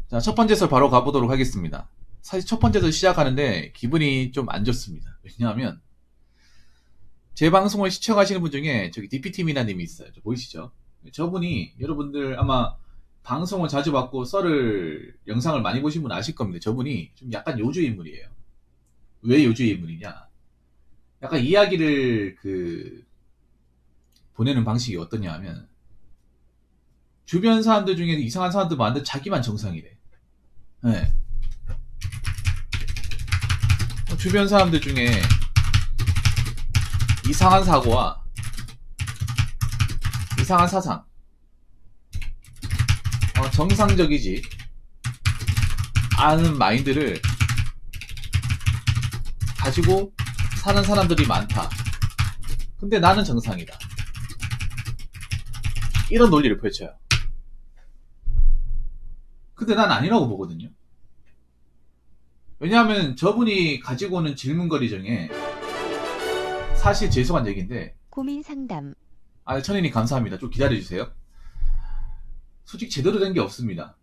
자, 첫 번째 설 바로 가보도록 하겠습니다. 사실 첫 번째 설 시작하는데 기분이 좀 안 좋습니다. 왜냐하면 제 방송을 시청하시는 분 중에 저기 DPT미나님이 있어요. 보이시죠? 저분이 여러분들 아마 방송을 자주 받고 썰을 영상을 많이 보신 분 아실 겁니다. 저분이 좀 약간 요주 인물이에요. 왜 요주 인물이냐? 약간 이야기를 보내는 방식이 어떠냐 하면 주변 사람들 중에 이상한 사람들 많은데 자기만 정상이래. 네. 주변 사람들 중에 이상한 사고와 이상한 사상, 정상적이지 않은 마인드를 가지고 사는 사람들이 많다. 근데 나는 정상이다. 이런 논리를 펼쳐요. 근데 난 아니라고 보거든요. 왜냐하면 저분이 가지고 오는 질문거리 중에 사실 죄송한 얘기인데 고민 상담. 천인이 감사합니다. 좀 기다려주세요. 솔직히 제대로 된 게 없습니다.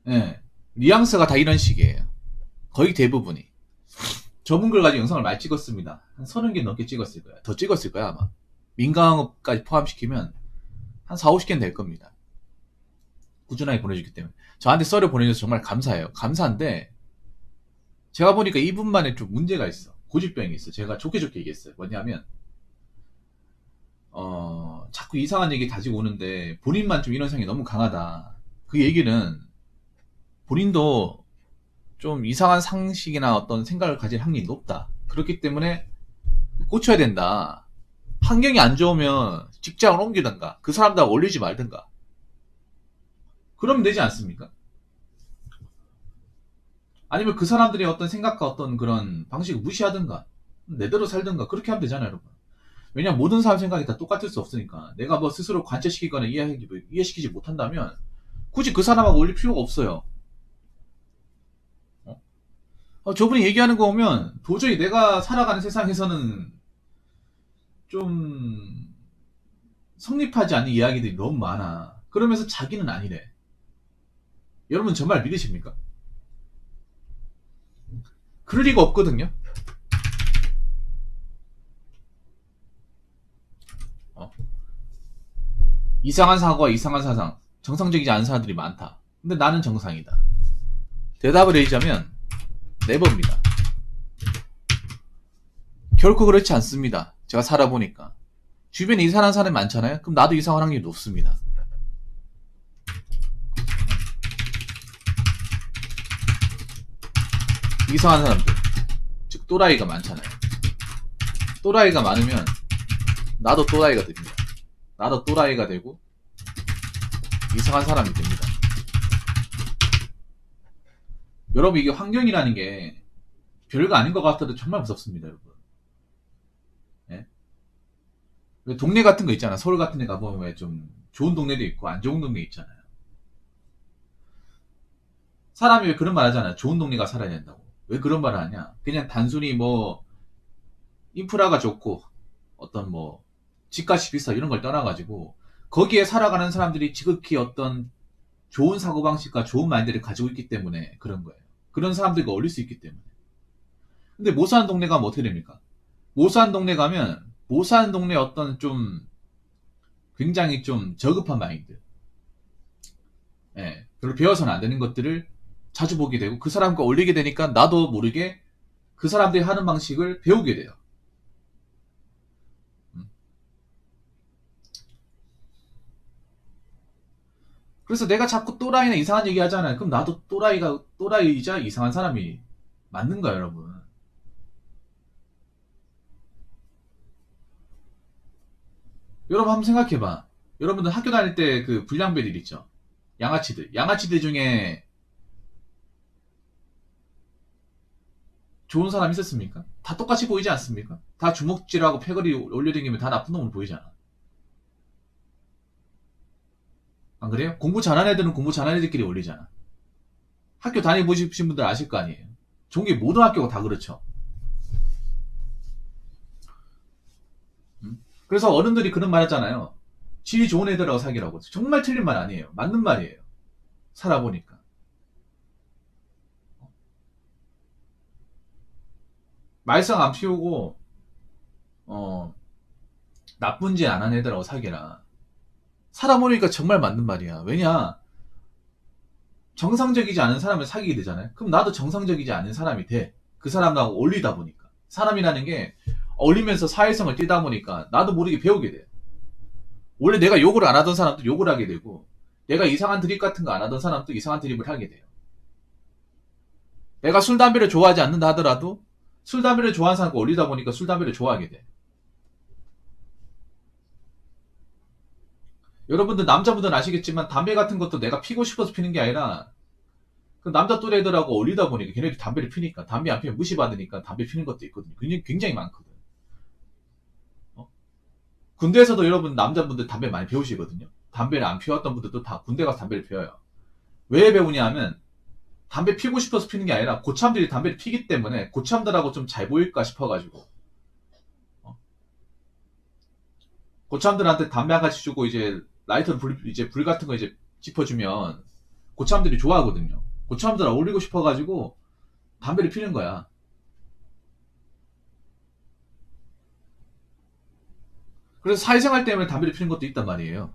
예, 뉘앙스가 다 이런 식이에요. 거의 대부분이. 저분 글 가지고 영상을 많이 찍었습니다. 한 30개 넘게 찍었을 거야. 더 찍었을 거야 아마. 민감업까지 포함시키면 한 4, 50개는 될 겁니다. 꾸준하게 보내주기 때문에. 저한테 썰을 보내줘서 정말 감사해요. 감사한데 제가 보니까 이분만의 좀 문제가 있어. 고집병이 있어. 제가 좋게 얘기했어요. 뭐냐면 자꾸 이상한 얘기 가지고 오는데 본인만 좀 이런 성이 너무 강하다. 그 얘기는 본인도 좀 이상한 상식이나 어떤 생각을 가질 확률이 높다. 그렇기 때문에 고쳐야 된다. 환경이 안 좋으면 직장을 옮기든가 그 사람들하고 어울리지 말든가 그러면 되지 않습니까? 아니면 그 사람들의 어떤 생각과 어떤 그런 방식을 무시하든가 내대로 살든가 그렇게 하면 되잖아요, 여러분. 왜냐면 모든 사람 생각이 다 똑같을 수 없으니까. 내가 뭐 스스로 관철시키거나 이해시키지 못한다면 굳이 그 사람하고 어울릴 필요가 없어요. 저분이 얘기하는 거 보면 도저히 내가 살아가는 세상에서는 좀 성립하지 않는 이야기들이 너무 많아. 그러면서 자기는 아니래. 여러분 정말 믿으십니까? 그럴 리가 없거든요. 이상한 사고와 이상한 사상, 정상적이지 않은 사람들이 많다. 근데 나는 정상이다. 대답을 해주자면 네버입니다. 결코 그렇지 않습니다. 제가 살아보니까. 주변에 이상한 사람이 많잖아요? 그럼 나도 이상한 확률이 높습니다. 이상한 사람들, 즉 또라이가 많잖아요. 또라이가 많으면 나도 또라이가 됩니다. 나도 또라이가 되고 이상한 사람이 됩니다. 여러분, 이게 환경이라는 게 별거 아닌 것 같아도 정말 무섭습니다, 여러분. 예? 동네 같은 거 있잖아. 서울 같은 데 가보면 왜 좀 좋은 동네도 있고 안 좋은 동네 있잖아요. 사람이 왜 그런 말 하잖아요. 좋은 동네가 살아야 된다고. 왜 그런 말을 하냐? 그냥 단순히 뭐 인프라가 좋고 어떤 뭐 집값이 비싸 이런 걸 떠나가지고 거기에 살아가는 사람들이 지극히 어떤 좋은 사고방식과 좋은 마인드를 가지고 있기 때문에 그런 거예요. 그런 사람들과 어울릴 수 있기 때문에. 근데 못 사는 동네 가면 어떻게 됩니까? 못 사는 동네 가면 못 사는 동네 어떤 좀 굉장히 좀 저급한 마인드, 별로 배워서는 안 되는 것들을 자주 보게 되고 그 사람과 어울리게 되니까 나도 모르게 그 사람들이 하는 방식을 배우게 돼요. 그래서 내가 자꾸 또라이나 이상한 얘기 하잖아요. 그럼 나도 또라이이자 이상한 사람이 맞는 거야, 여러분. 여러분 한번 생각해봐. 여러분들 학교 다닐 때 그 불량배들 있죠? 양아치들 중에 좋은 사람 있었습니까? 다 똑같이 보이지 않습니까? 다 주먹질하고 패거리 올려다니면 다 나쁜 놈으로 보이잖아. 안 그래요? 공부 잘하는 애들은 공부 잘하는 애들끼리 올리잖아. 학교 다녀보신 분들 아실 거 아니에요? 종교 모든 학교가 다 그렇죠. 그래서 어른들이 그런 말 하잖아요. 질이 좋은 애들하고 사귀라고. 정말 틀린 말 아니에요. 맞는 말이에요. 살아보니까. 말썽 안 피우고 나쁜 짓 안 하는 애들하고 사귀라. 살아보니까 정말 맞는 말이야. 왜냐? 정상적이지 않은 사람을 사귀게 되잖아요. 그럼 나도 정상적이지 않은 사람이 돼. 그 사람하고 어울리다 보니까. 사람이라는 게 어울리면서 사회성을 띠다 보니까 나도 모르게 배우게 돼요. 원래 내가 욕을 안 하던 사람도 욕을 하게 되고, 내가 이상한 드립 같은 거 안 하던 사람도 이상한 드립을 하게 돼요. 내가 술, 담배를 좋아하지 않는다 하더라도 술, 담배를 좋아하는 사람과 어울리다 보니까 술, 담배를 좋아하게 돼. 여러분들 남자분들은 아시겠지만 담배 같은 것도 내가 피고 싶어서 피는 게 아니라 그 남자 또래들하고 어울리다 보니까 걔네들이 담배를 피니까, 담배 안 피면 무시받으니까 담배 피는 것도 있거든요. 굉장히 많거든. 어? 군대에서도 여러분 남자분들 담배 많이 피우시거든요. 담배를 안 피웠던 분들도 다 군대 가서 담배를 피워요. 왜 배우냐 하면 담배 피고 싶어서 피는 게 아니라 고참들이 담배를 피기 때문에 고참들하고 좀 잘 보일까 싶어가지고, 고참들한테 담배 한 가지 주고 이제 라이터 이제 불 같은 거 이제 짚어주면 고참들이 좋아하거든요. 고참들 어울리고 싶어가지고 담배를 피는 거야. 그래서 사회생활 때문에 담배를 피는 것도 있단 말이에요.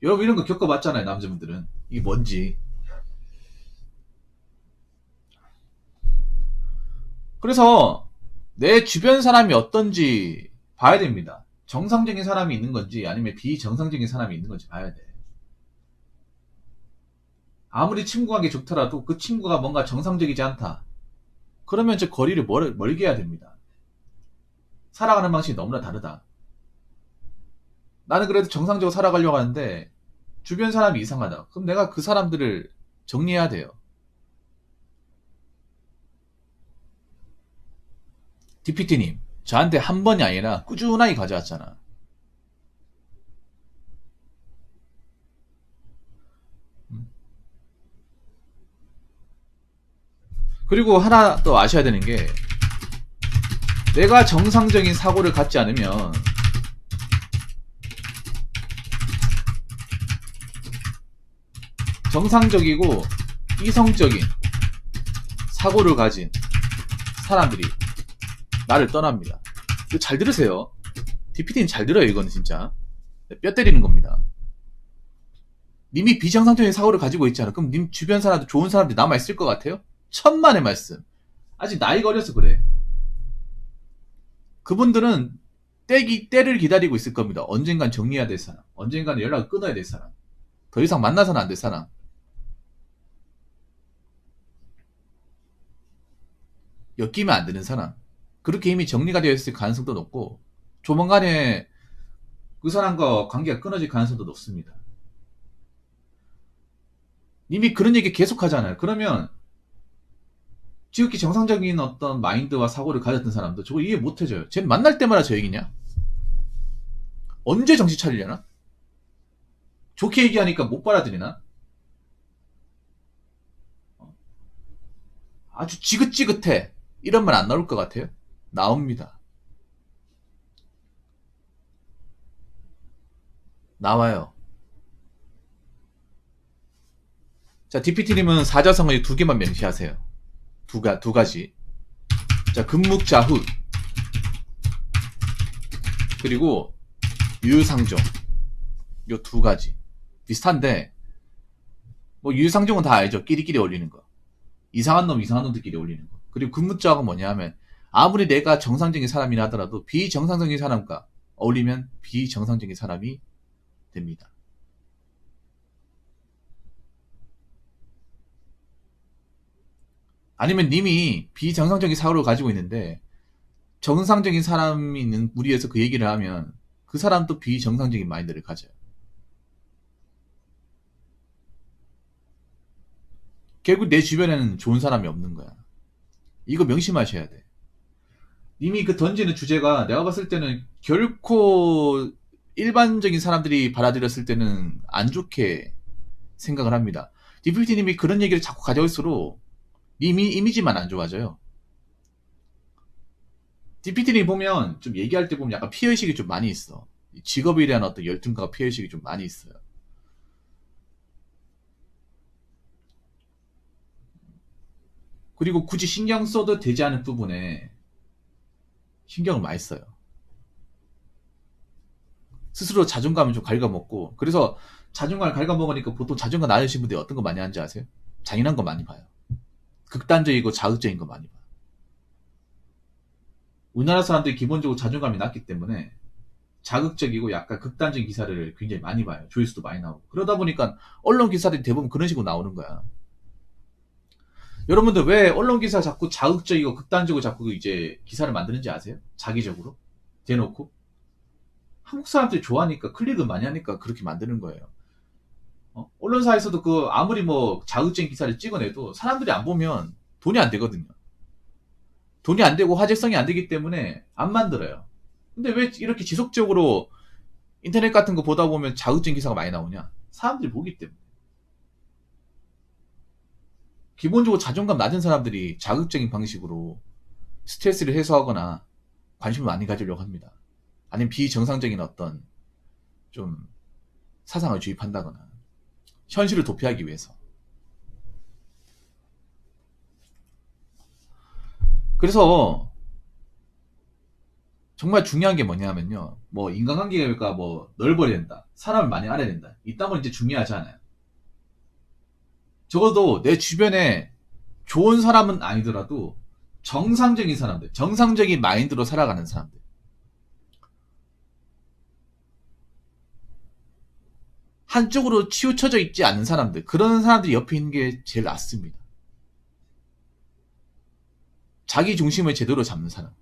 여러분 이런 거 겪어봤잖아요, 남자분들은. 이게 뭔지. 그래서 내 주변 사람이 어떤지 봐야 됩니다. 정상적인 사람이 있는 건지 아니면 비정상적인 사람이 있는 건지 봐야 돼. 아무리 친구 관계 좋더라도 그 친구가 뭔가 정상적이지 않다. 그러면 저 거리를 멀게 해야 됩니다. 살아가는 방식이 너무나 다르다. 나는 그래도 정상적으로 살아가려고 하는데 주변 사람이 이상하다. 그럼 내가 그 사람들을 정리해야 돼요. DPT님, 저한테 한 번이 아니라 꾸준하게 가져왔잖아. 그리고 하나 또 아셔야 되는 게, 내가 정상적인 사고를 갖지 않으면 정상적이고 이성적인 사고를 가진 사람들이 나를 떠납니다. 이거 잘 들으세요. DPT는 잘 들어요. 이거는 진짜 뼈 때리는 겁니다. 님이 비정상적인 사고를 가지고 있잖아. 그럼 님 주변 사람들, 좋은 사람들이 남아있을 것 같아요? 천만의 말씀. 아직 나이가 어려서 그래. 그분들은 때를 기다리고 있을 겁니다. 언젠간 정리해야 될 사람, 언젠간 연락을 끊어야 될 사람, 더 이상 만나서는 안 될 사람. 엮이면 안 되는 사람. 그렇게 이미 정리가 되어 있을 가능성도 높고, 조만간에 그 사람과 관계가 끊어질 가능성도 높습니다. 이미 그런 얘기 계속 하잖아요. 그러면 지극히 정상적인 어떤 마인드와 사고를 가졌던 사람도 저거 이해 못 해줘요. 쟤 만날 때마다 저 얘기냐? 언제 정신 차리려나? 좋게 얘기하니까 못 받아들이나? 아주 지긋지긋해. 이런 말 안 나올 것 같아요? 나옵니다. 나와요. 자, DPT님은 사자성어 두 개만 명시하세요. 두 가지. 자, 금묵자후. 그리고 유상종. 요 두 가지. 비슷한데, 뭐, 유상종은 다 알죠. 끼리끼리 어울리는 거. 이상한 놈들끼리 어울리는 거. 그리고 금묵자가 뭐냐 하면, 아무리 내가 정상적인 사람이라 하더라도 비정상적인 사람과 어울리면 비정상적인 사람이 됩니다. 아니면 님이 비정상적인 사고를 가지고 있는데 정상적인 사람이 있는 무리에서 그 얘기를 하면 그 사람도 비정상적인 마인드를 가져요. 결국 내 주변에는 좋은 사람이 없는 거야. 이거 명심하셔야 돼. 님이 그 던지는 주제가 내가 봤을 때는 결코 일반적인 사람들이 받아들였을 때는 안 좋게 생각을 합니다. 디플티님이 그런 얘기를 자꾸 가져올수록 님이 이미지만 안 좋아져요. DPT님 보면 좀 얘기할 때 보면 약간 피해의식이 좀 많이 있어. 직업에 대한 어떤 열등감과 피해의식이 좀 많이 있어요. 그리고 굳이 신경 써도 되지 않은 부분에 신경을 많이 써요. 스스로 자존감을 좀 갉아먹고, 그래서 자존감을 갉아먹으니까 보통 자존감 낮으신 분들이 어떤 거 많이 하는지 아세요? 잔인한 거 많이 봐요. 극단적이고 자극적인 거 많이 봐요. 우리나라 사람들이 기본적으로 자존감이 낮기 때문에 자극적이고 약간 극단적인 기사를 굉장히 많이 봐요. 조회수도 많이 나오고. 그러다 보니까 언론 기사들이 대부분 그런 식으로 나오는 거야. 여러분들 왜 언론 기사 자꾸 자극적이고 극단적으로 자꾸 이제 기사를 만드는지 아세요? 자기적으로 대놓고 한국 사람들이 좋아하니까 클릭을 많이 하니까 그렇게 만드는 거예요. 언론사에서도 그 아무리 뭐 자극적인 기사를 찍어내도 사람들이 안 보면 돈이 안 되거든요. 돈이 안 되고 화제성이 안 되기 때문에 안 만들어요. 근데 왜 이렇게 지속적으로 인터넷 같은 거 보다 보면 자극적인 기사가 많이 나오냐? 사람들이 보기 때문에. 기본적으로 자존감 낮은 사람들이 자극적인 방식으로 스트레스를 해소하거나 관심을 많이 가지려고 합니다. 아니면 비정상적인 어떤 좀 사상을 주입한다거나 현실을 도피하기 위해서. 그래서 정말 중요한 게 뭐냐면요. 뭐 인간관계가 뭐 넓어야 된다. 사람을 많이 알아야 된다. 이딴 건 이제 중요하지 않아요. 적어도 내 주변에 좋은 사람은 아니더라도 정상적인 사람들, 정상적인 마인드로 살아가는 사람들. 한쪽으로 치우쳐져 있지 않은 사람들, 그런 사람들이 옆에 있는 게 제일 낫습니다. 자기 중심을 제대로 잡는 사람.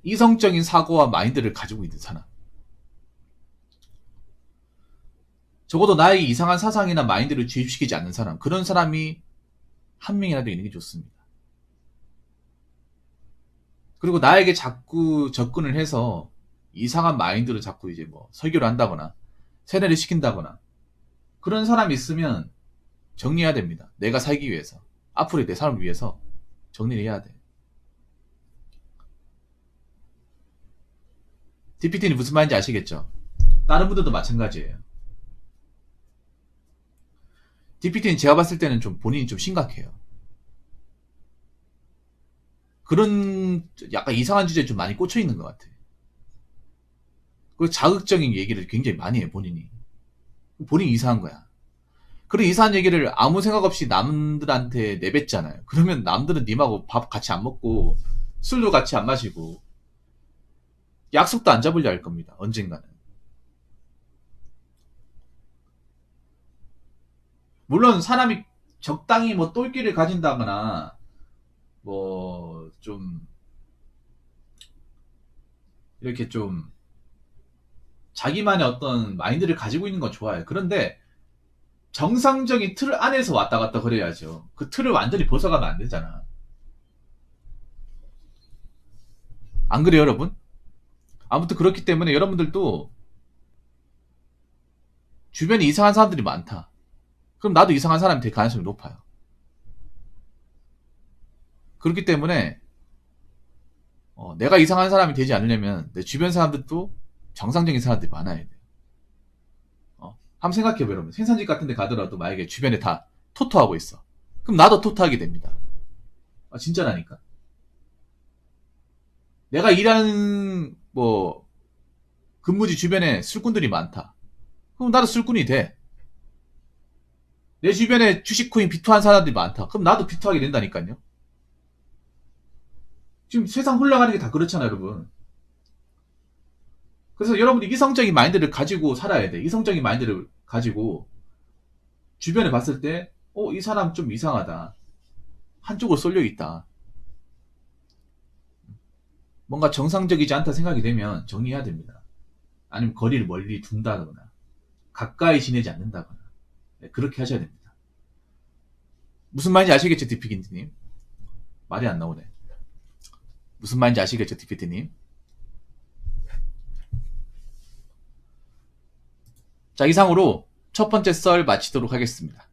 이성적인 사고와 마인드를 가지고 있는 사람. 적어도 나에게 이상한 사상이나 마인드를 주입시키지 않는 사람. 그런 사람이 한 명이라도 있는 게 좋습니다. 그리고 나에게 자꾸 접근을 해서 이상한 마인드를 자꾸 이제 뭐 설교를 한다거나 세뇌를 시킨다거나 그런 사람이 있으면 정리해야 됩니다. 내가 살기 위해서. 앞으로의 내 삶을 위해서 정리를 해야 돼. DPT는 무슨 말인지 아시겠죠? 다른 분들도 마찬가지예요. DPT는 제가 봤을 때는 좀 본인이 좀 심각해요. 그런 약간 이상한 주제에 좀 많이 꽂혀 있는 것 같아. 그 자극적인 얘기를 굉장히 많이 해, 본인이. 본인이 이상한 거야. 그런 이상한 얘기를 아무 생각 없이 남들한테 내뱉잖아요. 그러면 남들은 님하고 밥 같이 안 먹고 술도 같이 안 마시고 약속도 안 잡으려 할 겁니다. 언젠가는. 물론 사람이 적당히 뭐 똘끼를 가진다거나 뭐 좀 이렇게 좀 자기만의 어떤 마인드를 가지고 있는 건 좋아요. 그런데 정상적인 틀 안에서 왔다 갔다 그래야죠. 그 틀을 완전히 벗어가면 안 되잖아. 안 그래요, 여러분? 아무튼 그렇기 때문에 여러분들도 주변에 이상한 사람들이 많다. 그럼 나도 이상한 사람이 될 가능성이 높아요. 그렇기 때문에 내가 이상한 사람이 되지 않으려면 내 주변 사람들도 정상적인 사람들이 많아야 돼. 한번 생각해봐요, 여러분. 생산직 같은 데 가더라도 만약에 주변에 다 토토하고 있어. 그럼 나도 토토하게 됩니다. 진짜라니까. 내가 일하는 뭐 근무지 주변에 술꾼들이 많다. 그럼 나도 술꾼이 돼. 내 주변에 주식코인 비투한 사람들이 많다. 그럼 나도 비투하게 된다니까요. 지금 세상 흘러가는 게 다 그렇잖아요, 여러분. 그래서 여러분이 이성적인 마인드를 가지고 살아야 돼. 이성적인 마인드를 가지고 주변에 봤을 때, 이 사람 좀 이상하다. 한쪽으로 쏠려 있다. 뭔가 정상적이지 않다 생각이 되면 정리해야 됩니다. 아니면 거리를 멀리 둔다거나 가까이 지내지 않는다거나 그렇게 하셔야 됩니다. 무슨 말인지 아시겠죠, 디피긴트님? 말이 안 나오네. 무슨 말인지 아시겠죠, 디피트님? 자, 이상으로 첫 번째 썰 마치도록 하겠습니다.